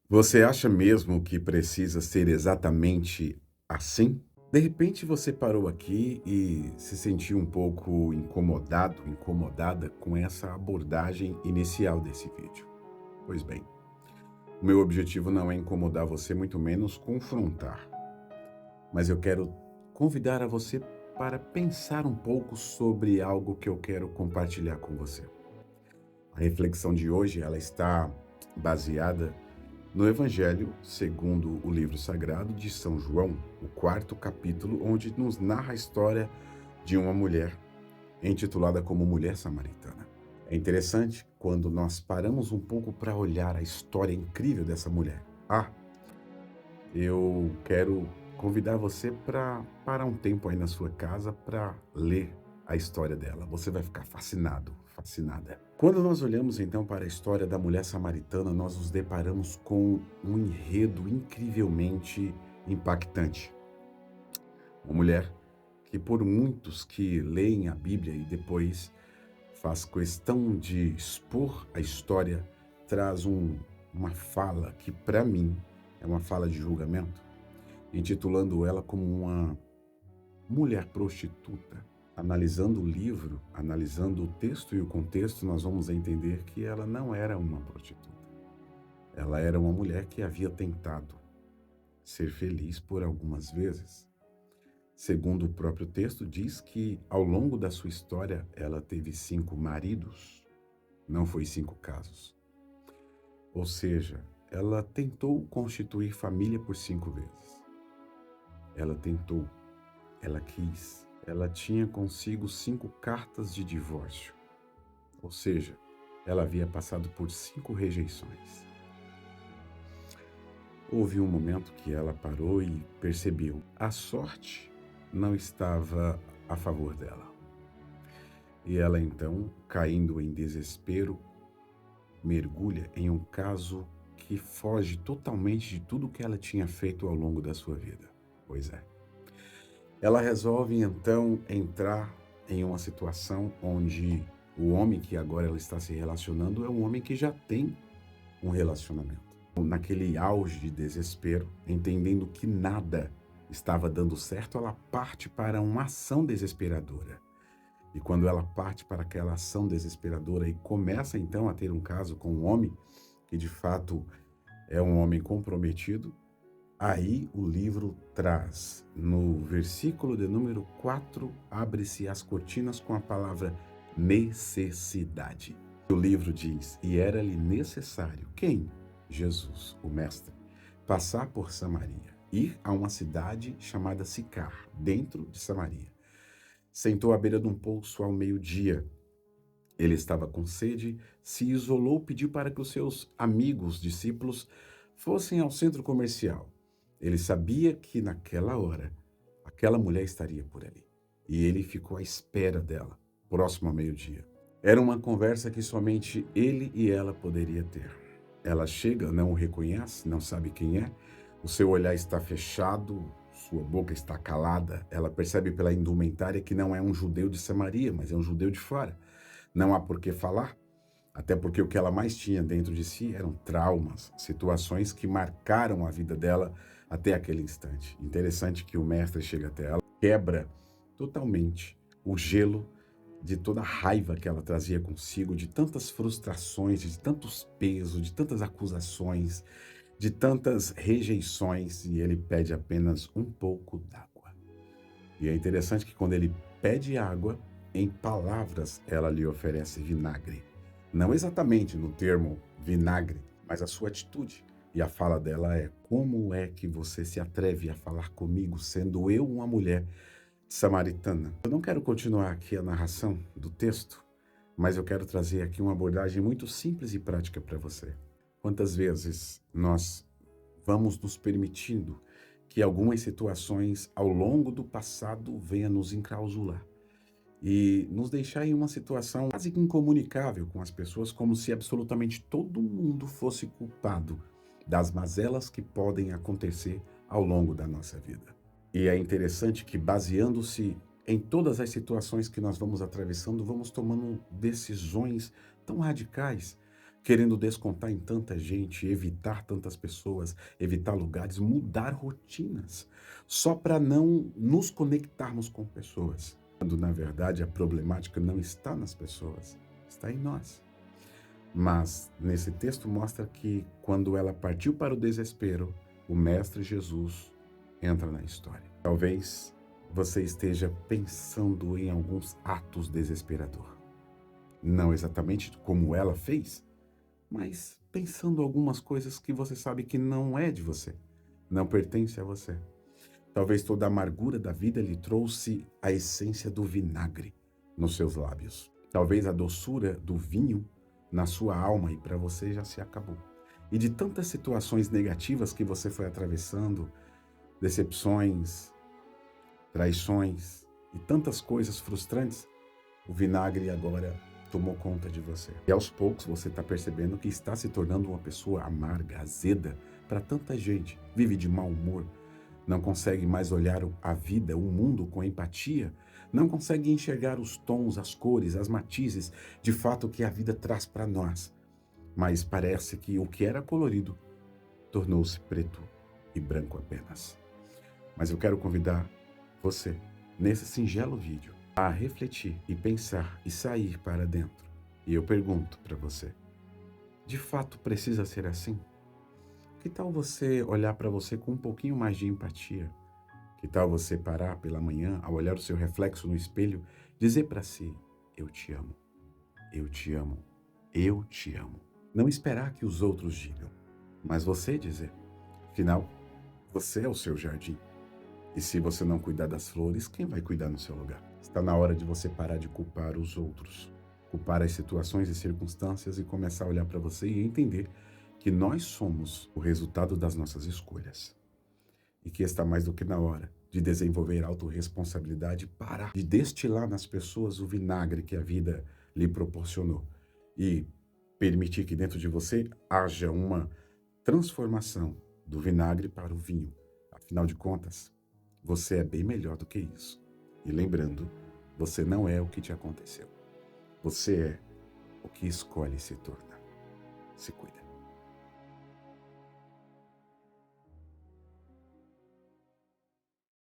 Você acha mesmo que precisa ser exatamente assim? De repente você parou aqui e se sentiu um pouco incomodado, incomodada com essa abordagem inicial desse vídeo. Pois bem, o meu objetivo não é incomodar você, muito menos confrontar, mas eu quero convidar a você para pensar um pouco sobre algo que eu quero compartilhar com você. A reflexão de hoje, ela está baseada no Evangelho, segundo o livro sagrado de São João, o quarto capítulo, onde nos narra a história de uma mulher, intitulada como Mulher Samaritana. É interessante quando nós paramos um pouco para olhar a história incrível dessa mulher. Eu quero convidar você para parar um tempo aí na sua casa para ler a história dela. Você vai ficar fascinado, fascinada. Quando nós olhamos então para a história da mulher samaritana, nós nos deparamos com um enredo incrivelmente impactante. Uma mulher que por muitos que leem a Bíblia e depois faz questão de expor a história, traz uma fala que para mim é uma fala de julgamento, intitulando ela como uma mulher prostituta. Analisando o livro, analisando o texto e o contexto, nós vamos entender que ela não era uma prostituta. Ela era uma mulher que havia tentado ser feliz por algumas vezes. Segundo o próprio texto, diz que ao longo da sua história ela teve 5 maridos, não foi 5 casos. Ou seja, ela tentou constituir família por 5 vezes. Ela tentou, ela quis, ela tinha consigo 5 cartas de divórcio. Ou seja, ela havia passado por 5 rejeições. Houve um momento que ela parou e percebeu: a sorte não estava a favor dela. E ela então, caindo em desespero, mergulha em um caso que foge totalmente de tudo que ela tinha feito ao longo da sua vida. Pois é. Ela resolve então entrar em uma situação onde o homem que agora ela está se relacionando é um homem que já tem um relacionamento. Naquele auge de desespero, entendendo que nada estava dando certo, ela parte para uma ação desesperadora. E quando ela parte para aquela ação desesperadora e começa então a ter um caso com um homem, que de fato é um homem comprometido, aí o livro traz, no versículo de número 4, abre-se as cortinas com a palavra necessidade. O livro diz: e era-lhe necessário, quem? Jesus, o Mestre, passar por Samaria, ir a uma cidade chamada Sicar, dentro de Samaria. Sentou à beira de um poço ao meio-dia. Ele estava com sede, se isolou, pediu para que os seus amigos, discípulos, fossem ao centro comercial. Ele sabia que naquela hora aquela mulher estaria por ali. E ele ficou à espera dela, próximo ao meio-dia. Era uma conversa que somente ele e ela poderia ter. Ela chega, não o reconhece, não sabe quem é, o seu olhar está fechado, sua boca está calada. Ela percebe pela indumentária que não é um judeu de Samaria, mas é um judeu de fora. Não há por que falar, até porque o que ela mais tinha dentro de si eram traumas, situações que marcaram a vida dela até aquele instante. Interessante que o mestre chega até ela, quebra totalmente o gelo de toda a raiva que ela trazia consigo, de tantas frustrações, de tantos pesos, de tantas acusações, de tantas rejeições, e ele pede apenas um pouco d'água. E é interessante que quando ele pede água, em palavras ela lhe oferece vinagre. Não exatamente no termo vinagre, mas a sua atitude. E a fala dela é: como é que você se atreve a falar comigo, sendo eu uma mulher samaritana? Eu não quero continuar aqui a narração do texto, mas eu quero trazer aqui uma abordagem muito simples e prática para você. Quantas vezes nós vamos nos permitindo que algumas situações ao longo do passado venham nos enclausular e nos deixar em uma situação quase que incomunicável com as pessoas, como se absolutamente todo mundo fosse culpado das mazelas que podem acontecer ao longo da nossa vida. E é interessante que, baseando-se em todas as situações que nós vamos atravessando, vamos tomando decisões tão radicais querendo descontar em tanta gente, evitar tantas pessoas, evitar lugares, mudar rotinas, só para não nos conectarmos com pessoas. Quando, na verdade, a problemática não está nas pessoas, está em nós. Mas, nesse texto, mostra que, quando ela partiu para o desespero, o Mestre Jesus entra na história. Talvez você esteja pensando em alguns atos desesperadores. Não exatamente como ela fez, mas pensando algumas coisas que você sabe que não é de você, não pertence a você. Talvez toda a amargura da vida lhe trouxe a essência do vinagre nos seus lábios. Talvez a doçura do vinho na sua alma e para você já se acabou. E de tantas situações negativas que você foi atravessando, decepções, traições e tantas coisas frustrantes, o vinagre agora tomou conta de você. E aos poucos você está percebendo que está se tornando uma pessoa amarga, azeda para tanta gente. Vive de mau humor, não consegue mais olhar a vida, o mundo com empatia, não consegue enxergar os tons, as cores, as matizes de fato que a vida traz para nós. Mas parece que o que era colorido tornou-se preto e branco apenas. Mas eu quero convidar você, nesse singelo vídeo, a refletir e pensar e sair para dentro. E eu pergunto para você, de fato precisa ser assim? Que tal você olhar para você com um pouquinho mais de empatia? Que tal você parar pela manhã, ao olhar o seu reflexo no espelho, dizer para si, eu te amo, eu te amo, eu te amo. Não esperar que os outros digam, mas você dizer. Afinal, você é o seu jardim. E se você não cuidar das flores, quem vai cuidar no seu lugar? Está na hora de você parar de culpar os outros, culpar as situações e circunstâncias e começar a olhar para você e entender que nós somos o resultado das nossas escolhas. E que está mais do que na hora de desenvolver autorresponsabilidade, parar de destilar nas pessoas o vinagre que a vida lhe proporcionou e permitir que dentro de você haja uma transformação do vinagre para o vinho. Afinal de contas, você é bem melhor do que isso. E lembrando, você não é o que te aconteceu. Você é o que escolhe se tornar. Se cuida.